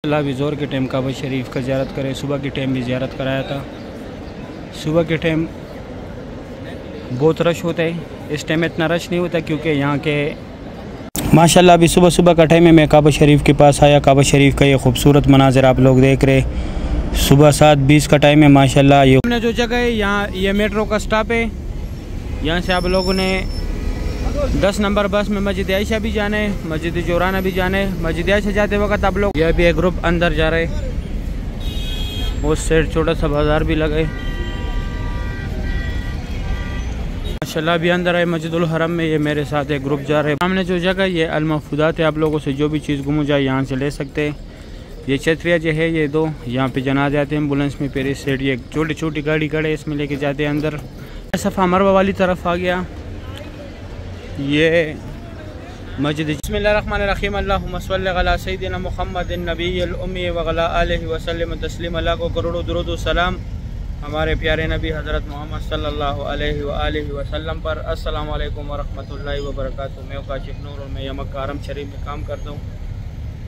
अल्लाह भी ज़ोर के टाइम काबा शरीफ का ज़ियारत करें। सुबह के टाइम भी ज़ियारत कराया था। सुबह के टाइम बहुत रश होता है, इस टाइम इतना रश नहीं होता क्योंकि यहाँ के माशाल्लाह अभी सुबह सुबह का टाइम है। मैं काबा शरीफ के पास आया। काबा शरीफ का ये खूबसूरत मनाज़र आप लोग देख रहे। सुबह 7:20 का टाइम है माशाल्लाह। ये हमने जो जगह है यहाँ ये मेट्रो का स्टॉप है। यहाँ से आप लोगों ने 10 नंबर बस में मस्जिद आयशा भी जाना है, मस्जिद जोराना भी जाना है। मस्जिद आयशा जाते वक्त आप लोग यह भी एक ग्रुप अंदर जा रहे, उस साइड छोटा सा बाजार भी लगे माशाल्लाह। भी अंदर है मस्जिदुल हरम में। ये मेरे साथ एक ग्रुप जा रहे हैं। सामने जो जगह ये अल-महफूज़ात है, आप लोगों से जो भी चीज़ गुम जाए यहाँ से ले सकते हैं। ये छतरिया जो है ये दो यहाँ पे जना जाते हैं एम्बुलेंस में। फिर इस साइड ये छोटी छोटी गाड़ी खड़े इसमें लेके जाते हैं अंदर। सफ़ा मरवा वाली तरफ आ गया ये मस्जिद। बिस्मिल्लाहिर्रहमानिर्रहीम। अल्लाहुम्मा सल्लि अला सय्यिदिना मुहम्मदिन नबिय्यिल उम्मी व अला आलिहि व सल्लिम तस्लीमा। अल्लाह को करोड़ों दुरूद व सलाम हमारे प्यारे नबी हज़रत मोहम्मद सल्लल्लाहु अलैहि व आलिहि वसल्लम पर। अस्सलामु अलैकुम व रहमतुल्लाहि व बरकातुहू। मैं काशिफ नूर और मैं मक्का हरम शरीफ में काम करता हूँ।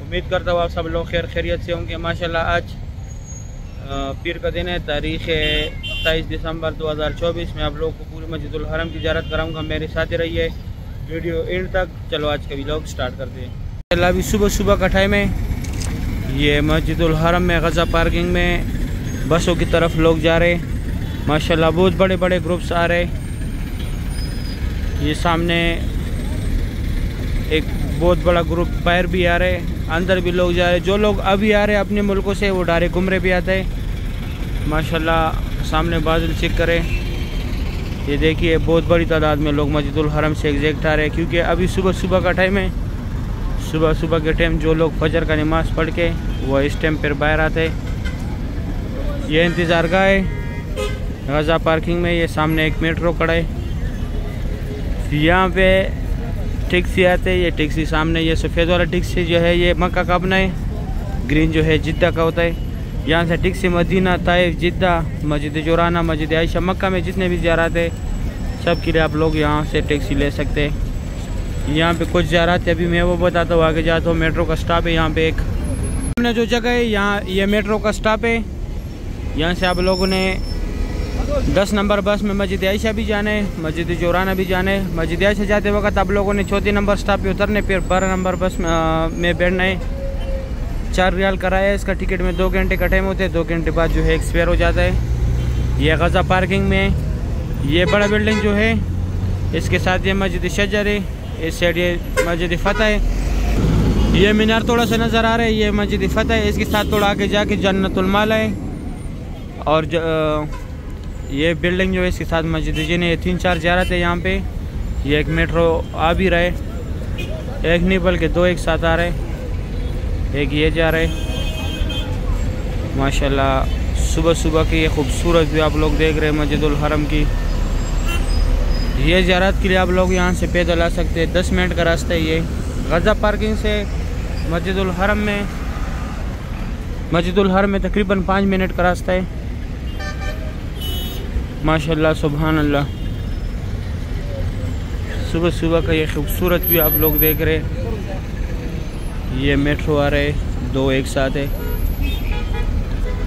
उम्मीद करता हूँ आप सब लोग खैरियत से होंगे माशाल्लाह। आज पीर का दिन है, तारीख़ 27 दिसंबर 2024 में आप लोग को पूरी मस्जिदुल हरम की ज़ियारत कराऊँगा। मेरे साथ रहिए वीडियो एंड तक। चलो आज का व्लॉग स्टार्ट करते हैं। अभी सुबह सुबह का टाइम है। ये मस्जिदुल हरम में गज़ा पार्किंग में बसों की तरफ लोग जा रहे माशाल्लाह। बहुत बड़े बड़े ग्रुप्स आ रहे। ये सामने एक बहुत बड़ा ग्रुप बाहर भी आ रहे, अंदर भी लोग जा रहे। जो लोग अभी आ रहे अपने मुल्कों से वो डायरेक्ट घुमरे भी आते हैं माशाल्लाह। सामने बादल चेक करें, ये देखिए बहुत बड़ी तादाद में लोग मस्जिदुल हरम से एग्जैक्ट आ रहे हैं क्योंकि अभी सुबह सुबह का टाइम है। सुबह सुबह के टाइम जो लोग फजर का नमाज़ पढ़ के वो इस टाइम पर बाहर आते हैं। ये इंतज़ार गाह है गज़ा पार्किंग में। ये सामने एक मेट्रो खड़ा है। यहाँ पे टैक्सी आते हैं। ये टैक्सी सामने ये सफ़ेद वाला टैक्सी जो है ये मक्का का अपना है, ग्रीन जो है जिद्दा का होता है। यहाँ से टैक्सी मदीना, ताइफ, जिद्दा, मस्जिद जोराना, मस्जिद आयशा, मक्का में जितने भी ज़ियारत है सब के लिए आप लोग यहाँ से टैक्सी ले सकते हैं। यहाँ पे कुछ ज़ियारत है अभी मैं वो बताता हूँ, आगे जाता हूँ। मेट्रो का स्टॉप है यहाँ पे एक। हमने जो जगह है यहाँ ये मेट्रो का स्टॉप है। यहाँ से आप लोगों ने 10 नंबर बस में मस्जिद आयशा भी जाना है, मस्जिद जोराना भी जाना है। मस्जिद आयशा जाते वक्त आप लोगों ने 4 नंबर स्टॉप पे उतरने, फिर 12 नंबर बस में बैठना है। 4 रियाल कराया है इसका टिकट में। 2 घंटे का टाइम होते हैं, 2 घंटे बाद जो है एक्सपायर हो जाता है। ये गज़ा पार्किंग में ये बड़ा बिल्डिंग जो है इसके साथ ये मस्जिद शजर है। इस साइड ये मस्जिद फ़तह है। ये मीनार थोड़ा सा नज़र आ रहा है, ये मस्जिद फ़तह है। इसके साथ थोड़ा आगे जाके जन्नतुल माला है और ये बिल्डिंग जो है इसके साथ मस्जिद जिन है। 3-4 ज़ियारत है यहाँ पे। ये एक मेट्रो आ भी रहे, एक नहीं बल्कि 2 एक साथ आ रहे। एक ये जा रहे माशाल्लाह। सुबह सुबह की ये खूबसूरत भी आप लोग देख रहे हैं मस्जिदुल हरम की। ये ज़ियारत के लिए आप लोग यहाँ से पैदल आ सकते हैं। 10 मिनट का रास्ता है ये गज़ा पार्किंग से मस्जिदुल हरम में। मस्जिदुल हरम में तकरीबन 5 मिनट का रास्ता है माशाल्लाह। सुभान अल्लाह। सुबह सुबह का ये खूबसूरत भी आप लोग देख रहे हैं। ये मेट्रो आ रहे 2 एक साथ है।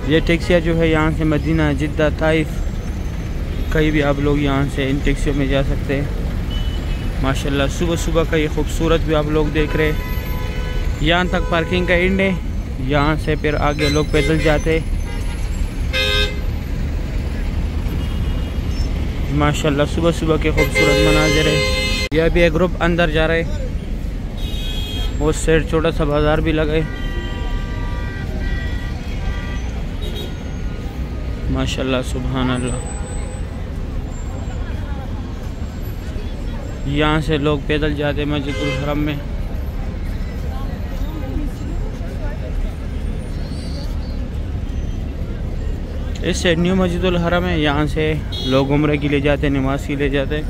ये टैक्सियाँ जो है यहाँ से मदीना, जिद्दा, ताइफ कहीं भी आप लोग यहाँ से इन टैक्सियों में जा सकते हैं माशाल्लाह। सुबह सुबह का ये खूबसूरत भी आप लोग देख रहे हैं। यहाँ तक पार्किंग का एंड है, यहाँ से फिर आगे लोग पैदल जाते माशाल्लाह। सुबह सुबह के खूबसूरत मनाज़र है। यह भी एक ग्रुप अंदर जा रहे, उस साइड छोटा सा बाजार भी लगे माशाल्लाह। सुभान अल्लाह। यहाँ से लोग पैदल जाते मस्जिदुल हरम में। इससे न्यू मस्जिदुल हरम है, यहाँ से लोग उम्रे के लिए जाते, नमाज के लिए जाते।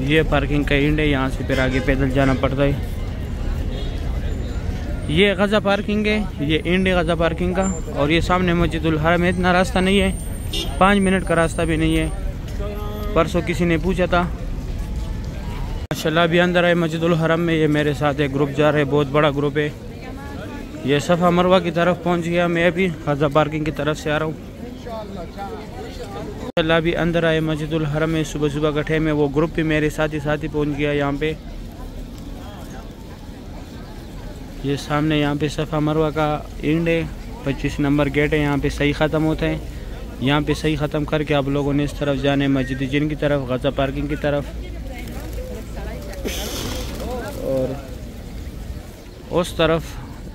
ये पार्किंग का एंड है, यहाँ से फिर आगे पैदल जाना पड़ता है। ये गज़ा पार्किंग है, ये एंड है गज़ा पार्किंग का। और ये सामने मस्जिदुल हरम है। इतना रास्ता नहीं है, 5 मिनट का रास्ता भी नहीं है। परसों किसी ने पूछा था माशाल्लाह। भी अंदर है मस्जिदुल हरम में। ये मेरे साथ एक ग्रुप जा रहे, बहुत बड़ा ग्रुप है। ये सफ़ा मरवा की तरफ पहुंच गया। मैं अभी हज़ा पार्किंग की तरफ से आ रहा हूँ। अभी अंदर आए मस्जिदुल हरम में। सुबह सुबह का टाइम है। वो ग्रुप भी मेरे साथ ही पहुंच गया यहाँ पे। ये सामने यहाँ पे सफ़ा मरवा का एंड है। 25 नंबर गेट है। यहाँ पे सही ख़त्म होता है। यहाँ पे सही ख़त्म करके आप लोगों ने इस तरफ जाने मस्जिद जिन की तरफ, गज़ा पार्किंग की तरफ, और उस तरफ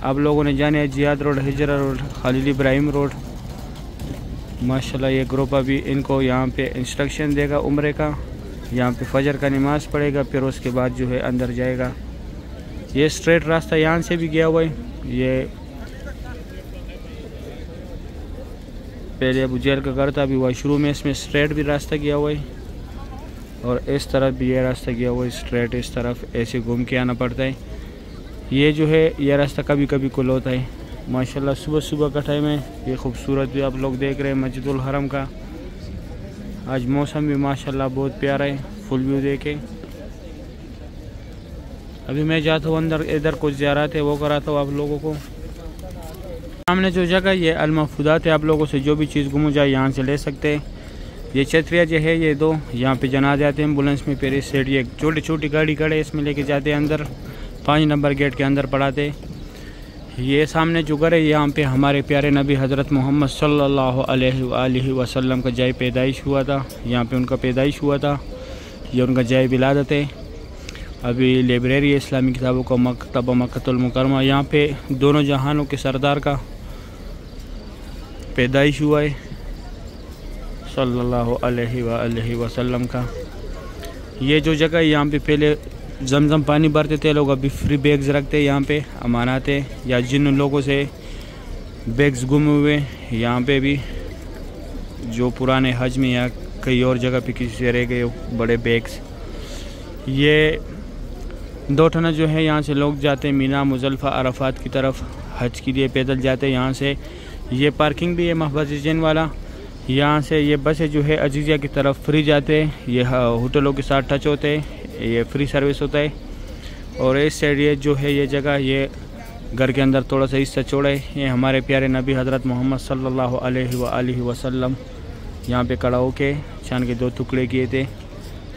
आप लोगों ने जाने है Ziyad road, Hijra road, Khalil Ibrahim road. माशाल्लाह ये ग्रुप अभी इनको यहाँ पे इंस्ट्रक्शन देगा उम्रे का। यहाँ पे फजर का नमाज़ पढ़ेगा, फिर उसके बाद जो है अंदर जाएगा। ये स्ट्रेट रास्ता यहाँ से भी गया हुआ है। ये पहले अबू जहल का घर था, अभी वाशरूम में इसमें स्ट्रेट भी रास्ता गया हुआ है, और इस तरफ भी ये रास्ता गया हुआ है स्ट्रेट। इस तरफ ऐसे घूम के आना पड़ता है। ये जो है ये रास्ता कभी कभी खुल होता है। माशाल्लाह सुबह सुबह का टाइम है। ये खूबसूरत भी आप लोग देख रहे हैं मस्जिदुल हरम का। आज मौसम भी माशाल्लाह बहुत प्यारा है। फुल व्यू देखे। अभी मैं जाता हूँ अंदर, इधर कुछ ज़ियारत है वो कराता हूँ आप लोगों को। सामने जो जगह ये अल-मफूदात है, आप लोगों से जो भी चीज़ गुम जाए यहाँ से ले सकते हैं। ये छतरिया जो है ये दो यहाँ पे जनाजे आते हैं एम्बुलेंस में। फिर इस साइड ये छोटी छोटी गाड़ी खड़े, इसमें लेके जाते हैं अंदर। 5 नंबर गेट के अंदर पड़ाते। ये सामने जो घर है यहाँ पे हमारे प्यारे नबी हज़रत मोहम्मद सल्लल्लाहु अलैहि वसल्लम का जाए पैदाइश हुआ था। यहाँ पे उनका पैदाइश हुआ था। ये उनका जाए विलादत है। अभी लाइब्रेरी है इस्लामी किताबों का मकतबा मक्कतुल मुकरमा। यहाँ पे दोनों जहानों के सरदार का पैदाइश हुआ है सल्लल्लाहु अलैहि वसल्लम का। ये जो जगह है यहाँ पे पहले जमजम पानी भरते थे लोग, अभी फ्री बैग्स रखते हैं यहाँ पे अमानत है। या जिन लोगों से बैग्स गुम हुए यहाँ पे भी, जो पुराने हज में या कई और जगह पे किसी से रह गए बड़े बैग्स, ये 2 टना जो है यहाँ से लोग जाते हैं मीना, मुज़ल्फ़ा, अरफात की तरफ हज के लिए पैदल जाते हैं यहाँ से। ये पार्किंग भी है महफूज़ जिन वाला। यहाँ से ये बसें जो है अजीज़िया की तरफ फ्री जाते हैं। ये होटलों के साथ टच होते हैं, ये फ्री सर्विस होता है। और इस साइड ये जो है ये जगह, ये घर के अंदर थोड़ा सा हिस्सा छोड़ा है। ये हमारे प्यारे नबी हज़रत मोहम्मद सल्लल्लाहु अलैहि वसल्लम यहाँ पे खड़ा होके चांद के 2 टुकड़े किए थे।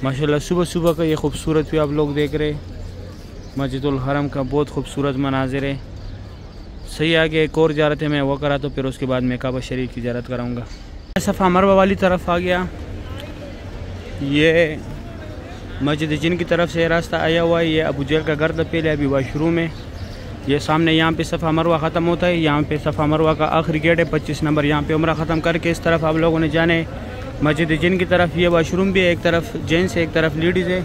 माशाल्लाह सुबह सुबह का ये खूबसूरत भी आप लोग देख रहे मस्जिदुल हरम का बहुत खूबसूरत मनाजिर है। सही आगे एक और ज़ियारत है, मैं वो करा तो फिर उसके बाद मैं काबा शरीफ की ज़ियारत कराऊँगा। सफ़ा मरवा वाली तरफ आ गया। ये मस्जिद जिन की तरफ से रास्ता आया हुआ है। ये अबू जहल का घर था पहले, अभी वाशरूम है। ये सामने यहाँ पे सफ़ा मरवा ख़त्म होता है। यहाँ पे सफ़ा मरवा का आखिरी गेट है 25 नंबर। यहाँ पे उम्रा ख़त्म करके इस तरफ आप लोगों ने जाने मस्जिद जिन की तरफ। ये वाशरूम भी है, एक तरफ जेंट्स है एक तरफ लेडीज़ है।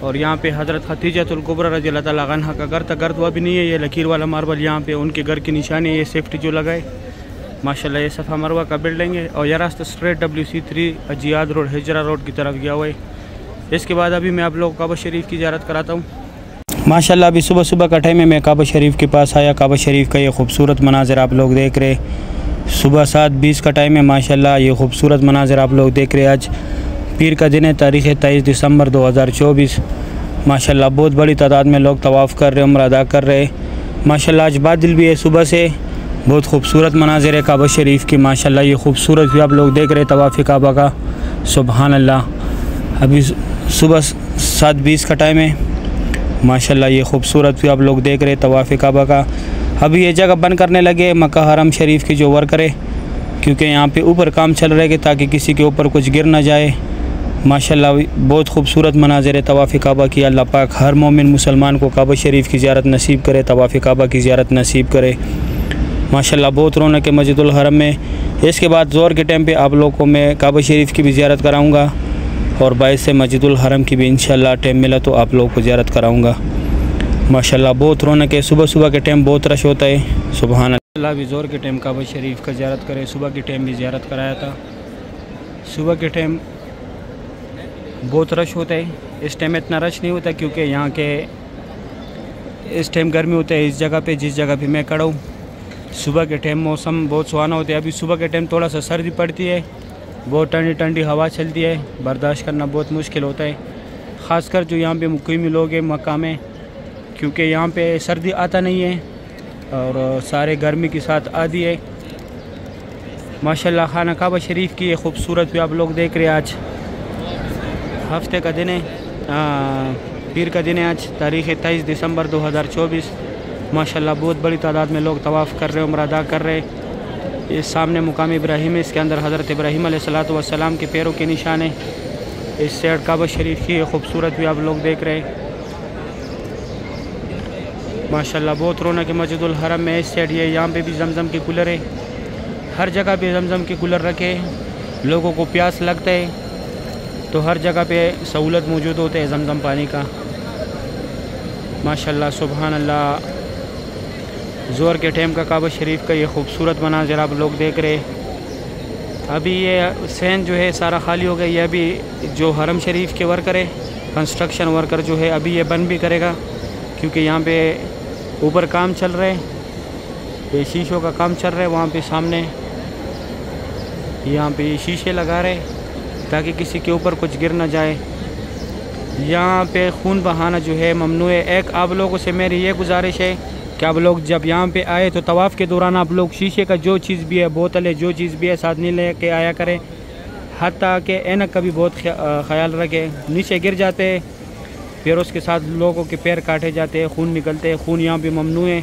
और यहाँ पे हज़रत खदीजतुल कुबरा रज़ियल्लाहु तआला अन्हा का घर था। घर तो अभी नहीं है, ये लकीर वाला मार्बल यहाँ पे उनके घर की निशानी है। ये सेफ्टी जो लगाए माशाल्लाह। ये सफ़ा मरवा का बिल्डिंग है। और यह रास्ता straight WC3 Ziyad road, Hijra road की तरफ गया हुआ है। इसके बाद अभी मैं आप लोगों को काबा शरीफ की ज़ियारत कराता हूँ। माशाल्लाह अभी सुबह सुबह का टाइम है। मैं काबा शरीफ के पास आया। काबा शरीफ का ये खूबसूरत मनाज़र आप लोग देख रहे। सुबह 7:20 का टाइम है। माशाल्लाह ये खूबसूरत मनाज़र आप लोग देख रहे। आज पीर का दिन है, तारीख़ 23 दिसंबर 2024। माशाल्लाह बहुत बड़ी तादाद में लोग तवाफ़ कर रहे, उम्रा अदा कर रहे। माशाल्लाह आज बादल भी है सुबह से। बहुत खूबसूरत मनाज़र है काबा शरीफ की। माशाल्लाह ये खूबसूरत भी आप लोग देख रहे तवाफ़ काबा का। सुबहान अल्लाह। अभी सुबह 7:20 का टाइम है। माशाल्लाह ये खूबसूरत भी आप लोग देख रहे तवाफ़ काबा का। अभी ये जगह बंद करने लगे मक्का हरम शरीफ की जो वर्कर है, क्योंकि यहाँ पे ऊपर काम चल रहा है ताकि किसी के ऊपर कुछ गिर ना जाए। माशाल्लाह बहुत खूबसूरत मनाज़र है तवाफ़ काबा की। अल्लाह पाक हर मोमिन मुसलमान को काबा शरीफ की ज़ियारत नसीब करे, तवाफ़ काबा की ज़ियारत नसीब करे। माशाल्लाह बहुत रौनक है मस्जिदुल हरम में। इसके बाद ज़ोहर के टाइम पे आप लोगों को मैं काबा शरीफ की भी ज़ियारत कराऊंगा, और बाइस से मस्जिदुल हरम की भी इंशाल्लाह टाइम मिला तो आप लोगों को ज़ियारत कराऊंगा। माशाल्लाह बहुत रौनक है। सुबह सुबह के टाइम बहुत रश होता है। सुबहान अल्लाह। भी ज़ोहर के टाइम काबा शरीफ का ज़ियारत करें। सुबह के टाइम भी ज़ियारत कराया था। सुबह के टाइम बहुत रश होता है। इस टाइम इतना रश नहीं होता क्योंकि यहाँ के इस टाइम गर्मी होता है। इस जगह पे जिस जगह पे मैं खड़ा हूँ सुबह के टाइम मौसम बहुत सुहाना होता है। अभी सुबह के टाइम थोड़ा सा सर्दी पड़ती है, बहुत ठंडी ठंडी हवा चलती है, बर्दाश्त करना बहुत मुश्किल होता है। ख़ासकर जो यहाँ पे मुकीमी लोग हैं मक्का में, क्योंकि यहाँ पे सर्दी आता नहीं है। और सारे गर्मी के साथ आदि है। माशाल्लाह खाना काबा शरीफ की खूबसूरत भी आप लोग देख रहे हैं। आज हफ्ते का दिन है, पीर का दिन है। आज तारीख़ 23 दिसंबर 2024। माशाल्लाह बहुत बड़ी तादाद में लोग तवाफ़ कर रहे हैं, उम्रा अदा कर रहे हैं। इस सामने मुकाम इब्राहिम है, इसके अंदर हज़रत इब्राहिम अलैहिस्सलातु वस्सलाम के पैरों के निशान है। इस साइड काबा शरीफ की खूबसूरत भी आप लोग देख रहे हैं। माशाल्लाह बहुत रौनक है मस्जिदुल हरम में। इस साइड ये यहाँ पे भी जमज़म के कूलर है, हर जगह पे जमज़म के कूलर रखे। लोगों को प्यास लगता है तो हर जगह पे सहूलत मौजूद होते है जमज़म पानी का। माशाल्लाह सुबहान अल्लाह। ज़ोहर के टाइम का काबा शरीफ का ये खूबसूरत मनाज़िर आप लोग देख रहे हैं। अभी ये सहन जो है सारा खाली हो गया। ये अभी जो हरम शरीफ के वर्कर है, कंस्ट्रक्शन वर्कर जो है, अभी ये बंद भी करेगा क्योंकि यहाँ पे ऊपर काम चल रहा है, ये शीशों का काम चल रहा है। वहाँ पे सामने यहाँ पे शीशे लगा रहे ताकि किसी के ऊपर कुछ गिर ना जाए। यहाँ पे खून बहाना जो है ममनू है। एक आप लोगों से मेरी ये गुजारिश है कि आप लोग जब यहाँ पे आए तो तवाफ़ के दौरान आप लोग शीशे का जो चीज़ भी है, बोतल है, जो चीज़ भी है साथ नहीं ले के आया करें। हत्ता कि ऐनक का भी बहुत ख्याल रखें, नीचे गिर जाते हैं फिर उसके साथ लोगों के पैर काटे जाते हैं, खून निकलते हैं। खून यहाँ पे ममनू है।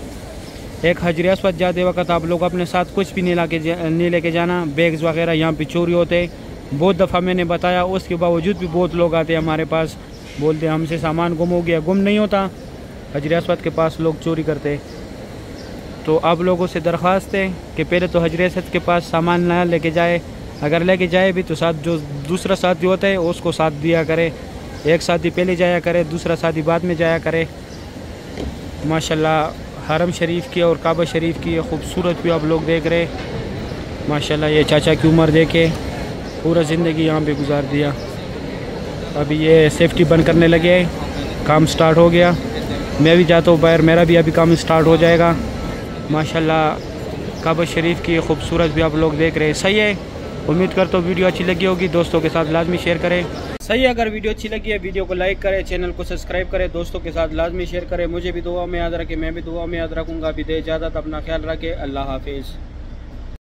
एक हजर अस्वद जाते वक्त आप लोग अपने साथ कुछ भी नहीं लेके जाना। बैग्स वगैरह यहाँ पे चोरी होते हैं। बहुत दफ़ा मैंने बताया, उसके बावजूद भी बहुत लोग आते हैं हमारे पास, बोलते हैं हमसे सामान गुम हो गया। गुम नहीं होता, हजर अस्वद के पास लोग चोरी करते। तो आप लोगों से दरख्वास्त है कि पहले तो हजर अस्वद के पास सामान ना लेके जाए, अगर लेके जाए भी तो साथ जो दूसरा साथी होता है उसको साथ दिया करे। एक साथी पहले जाया करे, दूसरा साथी बाद में जाया करे। माशाल्लाह हरम शरीफ की और काबा शरीफ की खूबसूरत भी आप लोग देख रहे। माशाल्लाह ये चाचा की उम्र देखे, पूरा ज़िंदगी यहाँ पे गुजार दिया। अभी ये सेफ्टी बंद करने लगे, काम स्टार्ट हो गया। मैं भी जाता हूँ बाहर, मेरा भी अभी काम स्टार्ट हो जाएगा। माशाल्लाह काबा शरीफ की खूबसूरत भी आप लोग देख रहे हैं। सही है, उम्मीद करता हूँ वीडियो अच्छी लगी होगी। दोस्तों के साथ लाजमी शेयर करें। सही है, अगर वीडियो अच्छी लगी है वीडियो को लाइक करें, चैनल को सब्सक्राइब करें, दोस्तों के साथ लाजमी शेयर करें। मुझे भी दुआ में याद रखें, मैं भी दुआ में याद रखूँगा। अभी दे इजाज़त, अपना ख्याल रखें। अल्लाह हाफिज़।